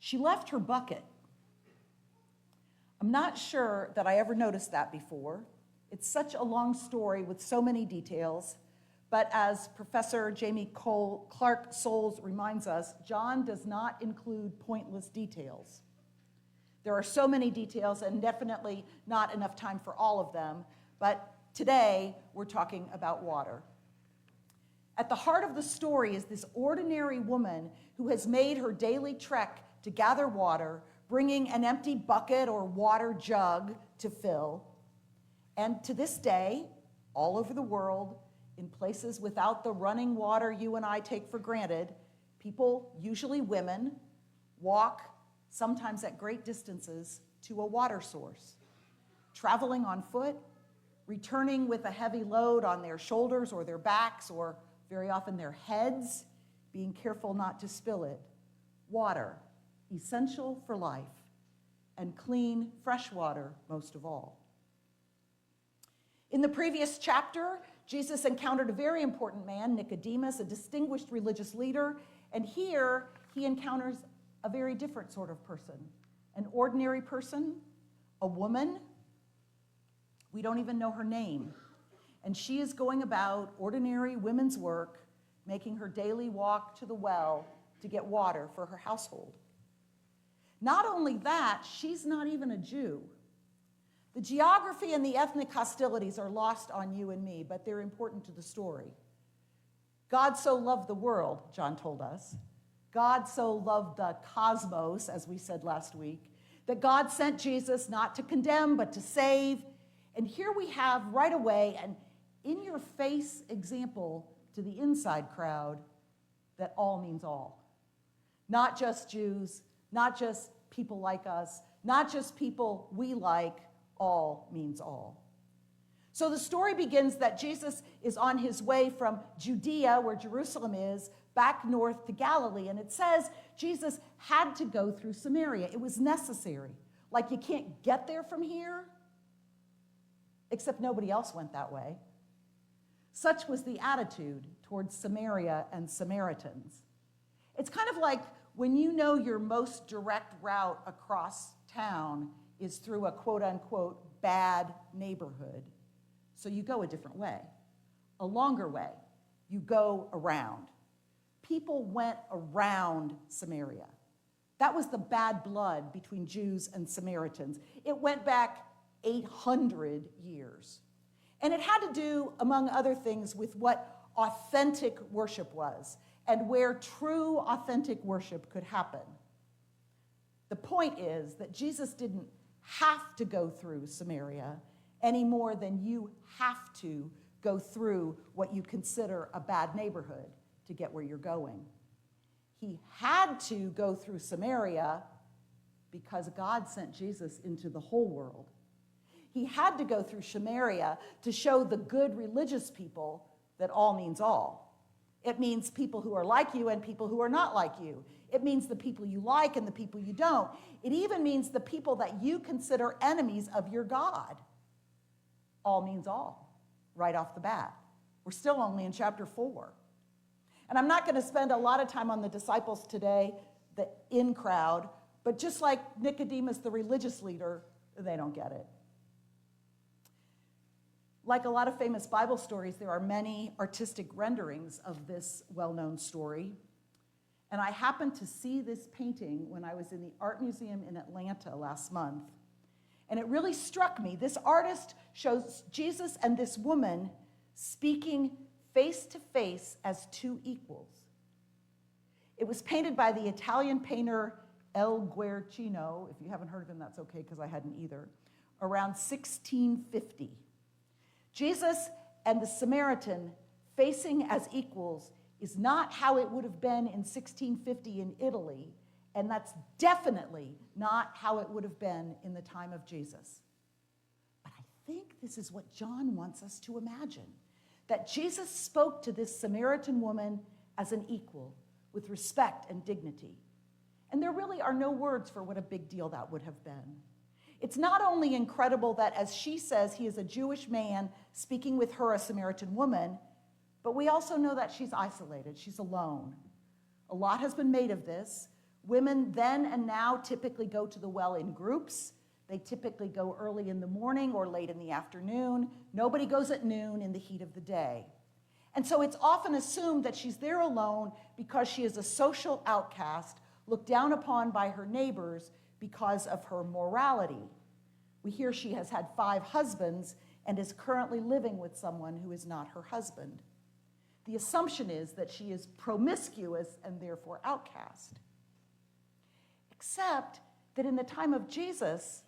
She left her bucket. I'm not sure that I ever noticed that before. It's such a long story with so many details, but as Professor Jamie Clark Souls reminds us, John does not include pointless details. There are so many details and definitely not enough time for all of them, but today we're talking about water. At the heart of the story is this ordinary woman who has made her daily trek to gather water, bringing an empty bucket or water jug to fill. And to this day, all over the world, in places without the running water you and I take for granted, people, usually women, walk, sometimes at great distances, to a water source, traveling on foot, returning with a heavy load on their shoulders or their backs, or very often their heads, being careful not to spill it. Water, essential for life, and clean, fresh water most of all. In the previous chapter, Jesus encountered a very important man, Nicodemus, a distinguished religious leader, and here he encounters a very different sort of person, an ordinary person, a woman. We don't even know her name, and she is going about ordinary women's work, making her daily walk to the well to get water for her household. Not only that, she's not even a Jew. The geography and the ethnic hostilities are lost on you and me, but they're important to the story. God so loved the world, John told us. God so loved the cosmos, as we said last week, that God sent Jesus not to condemn, but to save. And here we have right away an in-your-face example to the inside crowd that all means all. Not just Jews, not just people like us, not just people we like, all means all. So the story begins that Jesus is on his way from Judea, where Jerusalem is, back north to Galilee. And it says Jesus had to go through Samaria. It was necessary. Like you can't get there from here, except nobody else went that way. Such was the attitude towards Samaria and Samaritans. It's kind of like when you know your most direct route across town is through a quote-unquote bad neighborhood. So you go a different way, a longer way. You go around. People went around Samaria. That was the bad blood between Jews and Samaritans. It went back 800 years. And it had to do, among other things, with what authentic worship was and where true authentic worship could happen. The point is that Jesus didn't have to go through Samaria any more than you have to go through what you consider a bad neighborhood to get where you're going. He had to go through Samaria because God sent Jesus into the whole world. He had to go through Samaria to show the good religious people that all means all. It means people who are like you and people who are not like you. It means the people you like and the people you don't. It even means the people that you consider enemies of your God. All means all, right off the bat. We're still only in chapter 4. And I'm not going to spend a lot of time on the disciples today, the in crowd, but just like Nicodemus, the religious leader, they don't get it. Like a lot of famous Bible stories, there are many artistic renderings of this well-known story. And I happened to see this painting when I was in the Art Museum in Atlanta last month. And it really struck me. This artist shows Jesus and this woman speaking face to face as two equals. It was painted by the Italian painter El Guercino. If you haven't heard of him, that's okay, because I hadn't either. Around 1650. Jesus and the Samaritan facing as equals is not how it would have been in 1650 in Italy, and that's definitely not how it would have been in the time of Jesus. But I think this is what John wants us to imagine, that Jesus spoke to this Samaritan woman as an equal, with respect and dignity. And there really are no words for what a big deal that would have been. It's not only incredible that, as she says, he is a Jewish man speaking with her, a Samaritan woman, but we also know that she's isolated, she's alone. A lot has been made of this. Women then and now typically go to the well in groups. They typically go early in the morning or late in the afternoon. Nobody goes at noon in the heat of the day. And so it's often assumed that she's there alone because she is a social outcast, looked down upon by her neighbors because of her morality. We hear she has had 5 husbands and is currently living with someone who is not her husband. The assumption is that she is promiscuous and therefore outcast. Except that in the time of Jesus,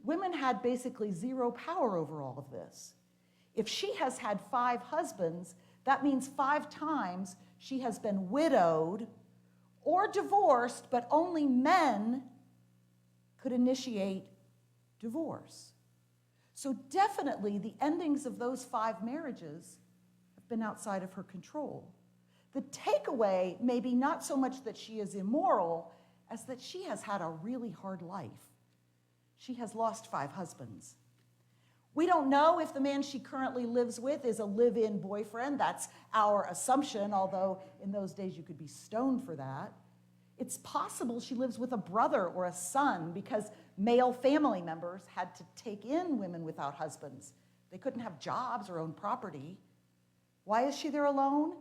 women had basically zero power over all of this. If she has had 5 husbands, that means 5 times she has been widowed or divorced, but only men could initiate divorce. So definitely the endings of those 5 marriages have been outside of her control. The takeaway may be not so much that she is immoral as that she has had a really hard life. She has lost 5 husbands. We don't know if the man she currently lives with is a live-in boyfriend. That's our assumption, although in those days you could be stoned for that. It's possible she lives with a brother or a son because male family members had to take in women without husbands. They couldn't have jobs or own property. Why is she there alone?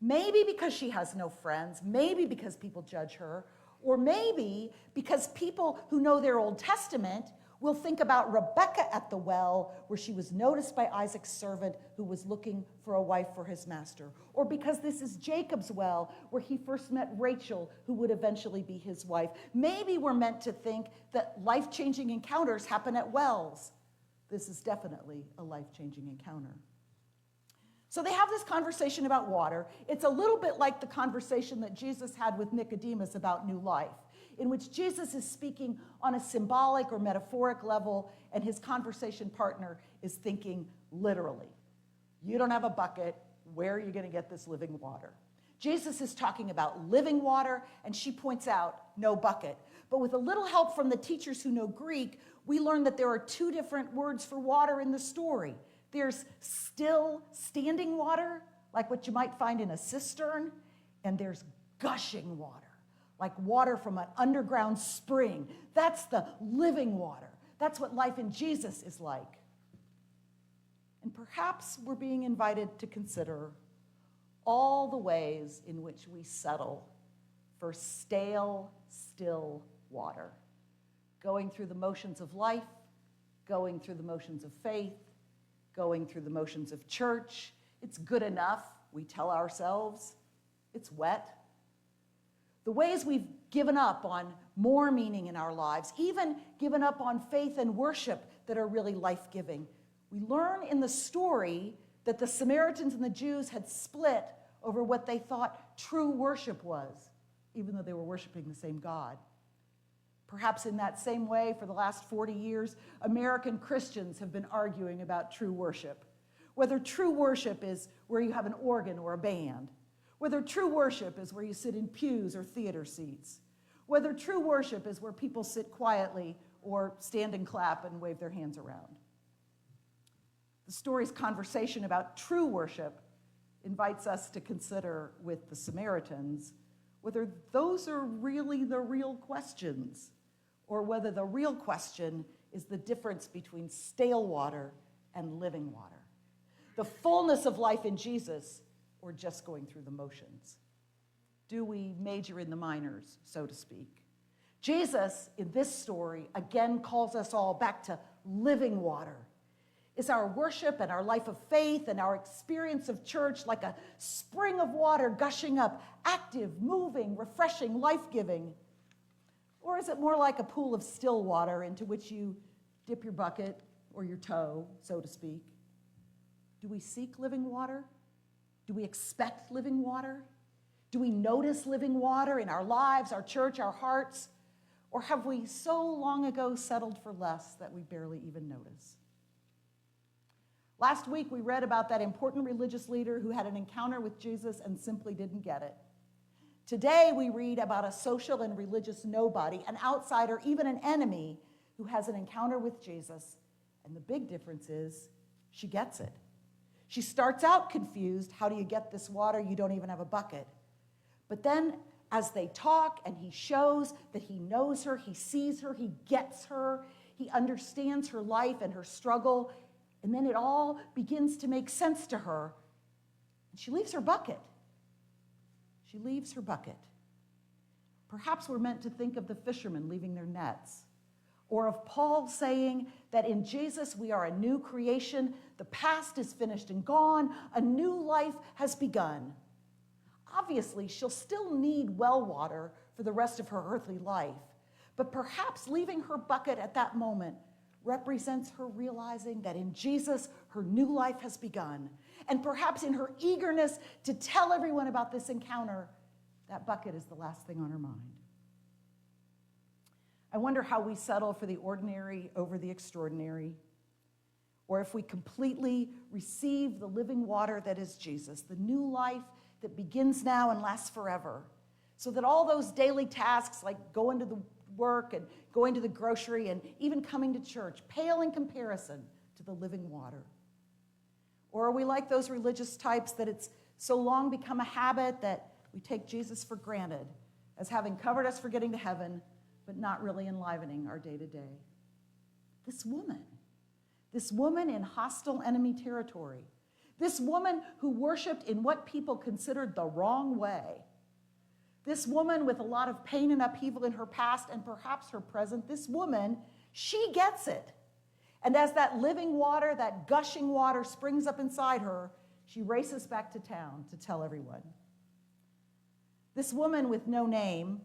Maybe because she has no friends, maybe because people judge her, or maybe because people who know their Old Testament will think about Rebekah at the well, where she was noticed by Isaac's servant who was looking for a wife for his master. Or because this is Jacob's well, where he first met Rachel, who would eventually be his wife. Maybe we're meant to think that life-changing encounters happen at wells. This is definitely a life-changing encounter. So they have this conversation about water. It's a little bit like the conversation that Jesus had with Nicodemus about new life, in which Jesus is speaking on a symbolic or metaphoric level, and his conversation partner is thinking literally. You don't have a bucket. Where are you going to get this living water? Jesus is talking about living water, and she points out no bucket. But with a little help from the teachers who know Greek, we learn that there are 2 different words for water in the story. There's still standing water, like what you might find in a cistern, and there's gushing water, like water from an underground spring. That's the living water. That's what life in Jesus is like. And perhaps we're being invited to consider all the ways in which we settle for stale, still water, going through the motions of life, going through the motions of faith, going through the motions of church. It's good enough, we tell ourselves. It's wet. The ways we've given up on more meaning in our lives, even given up on faith and worship that are really life-giving. We learn in the story that the Samaritans and the Jews had split over what they thought true worship was, even though they were worshiping the same God. Perhaps in that same way, for the last 40 years, American Christians have been arguing about true worship. Whether true worship is where you have an organ or a band. Whether true worship is where you sit in pews or theater seats. Whether true worship is where people sit quietly or stand and clap and wave their hands around. The story's conversation about true worship invites us to consider with the Samaritans whether those are really the real questions, or whether the real question is the difference between stale water and living water. The fullness of life in Jesus, or just going through the motions. Do we major in the minors, so to speak? Jesus, in this story, again calls us all back to living water. Is our worship and our life of faith and our experience of church like a spring of water gushing up, active, moving, refreshing, life-giving? Or is it more like a pool of still water into which you dip your bucket or your toe, so to speak? Do we seek living water? Do we expect living water? Do we notice living water in our lives, our church, our hearts? Or have we so long ago settled for less that we barely even notice? Last week, we read about that important religious leader who had an encounter with Jesus and simply didn't get it. Today, we read about a social and religious nobody, an outsider, even an enemy, who has an encounter with Jesus. And the big difference is she gets it. She starts out confused. How do you get this water? You don't even have a bucket. But then, as they talk, and he shows that he knows her, he sees her, he gets her, he understands her life and her struggle, and then it all begins to make sense to her. And she leaves her bucket. She leaves her bucket. Perhaps we're meant to think of the fishermen leaving their nets, or of Paul saying that in Jesus we are a new creation, the past is finished and gone, a new life has begun. Obviously, she'll still need well water for the rest of her earthly life, but perhaps leaving her bucket at that moment represents her realizing that in Jesus, her new life has begun. And perhaps in her eagerness to tell everyone about this encounter, that bucket is the last thing on her mind. I wonder how we settle for the ordinary over the extraordinary, or if we completely receive the living water that is Jesus, the new life that begins now and lasts forever, so that all those daily tasks like going to the work and going to the grocery and even coming to church pale in comparison to the living water. Or are we like those religious types that it's so long become a habit that we take Jesus for granted as having covered us for getting to heaven, but not really enlivening our day-to-day? This woman in hostile enemy territory, this woman who worshiped in what people considered the wrong way, this woman with a lot of pain and upheaval in her past and perhaps her present, this woman, she gets it. And as that living water, that gushing water springs up inside her, she races back to town to tell everyone. This woman with no name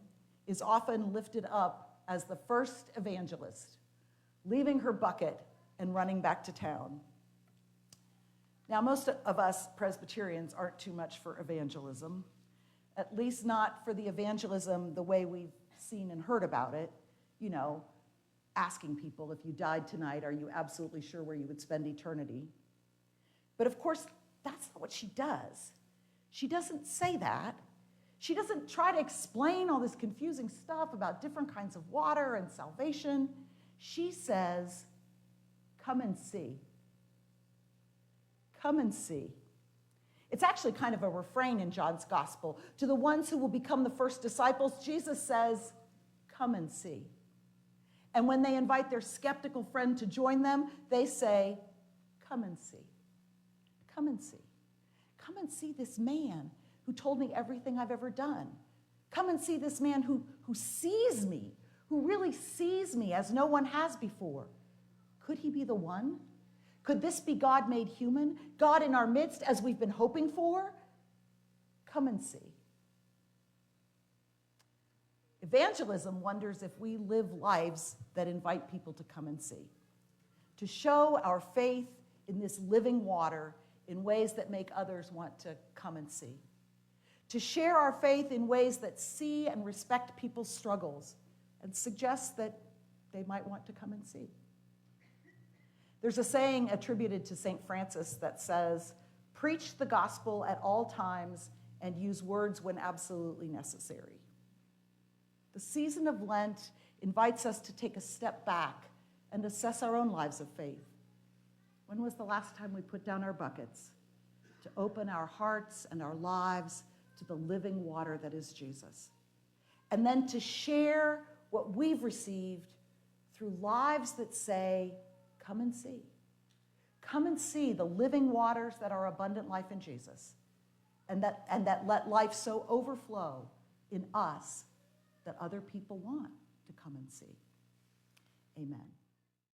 is often lifted up as the first evangelist, leaving her bucket and running back to town. Now, most of us Presbyterians aren't too much for evangelism, at least not for the evangelism the way we've seen and heard about it, asking people, if you died tonight, are you absolutely sure where you would spend eternity? But of course, that's not what she does. She doesn't say that. She doesn't try to explain all this confusing stuff about different kinds of water and salvation. She says, come and see. Come and see. It's actually kind of a refrain in John's gospel. To the ones who will become the first disciples, Jesus says, come and see. And when they invite their skeptical friend to join them, they say, come and see. Come and see. Come and see this man who told me everything I've ever done. Come and see this man who sees me, who really sees me as no one has before. Could he be the one? Could this be God made human? God in our midst as we've been hoping for? Come and see. Evangelism wonders if we live lives that invite people to come and see, to show our faith in this living water in ways that make others want to come and see, to share our faith in ways that see and respect people's struggles and suggest that they might want to come and see. There's a saying attributed to St. Francis that says, preach the gospel at all times and use words when absolutely necessary. The season of Lent invites us to take a step back and assess our own lives of faith. When was the last time we put down our buckets to open our hearts and our lives to the living water that is Jesus? And then to share what we've received through lives that say, come and see. Come and see the living waters that are abundant life in Jesus, and that let life so overflow in us that other people want to come and see. Amen.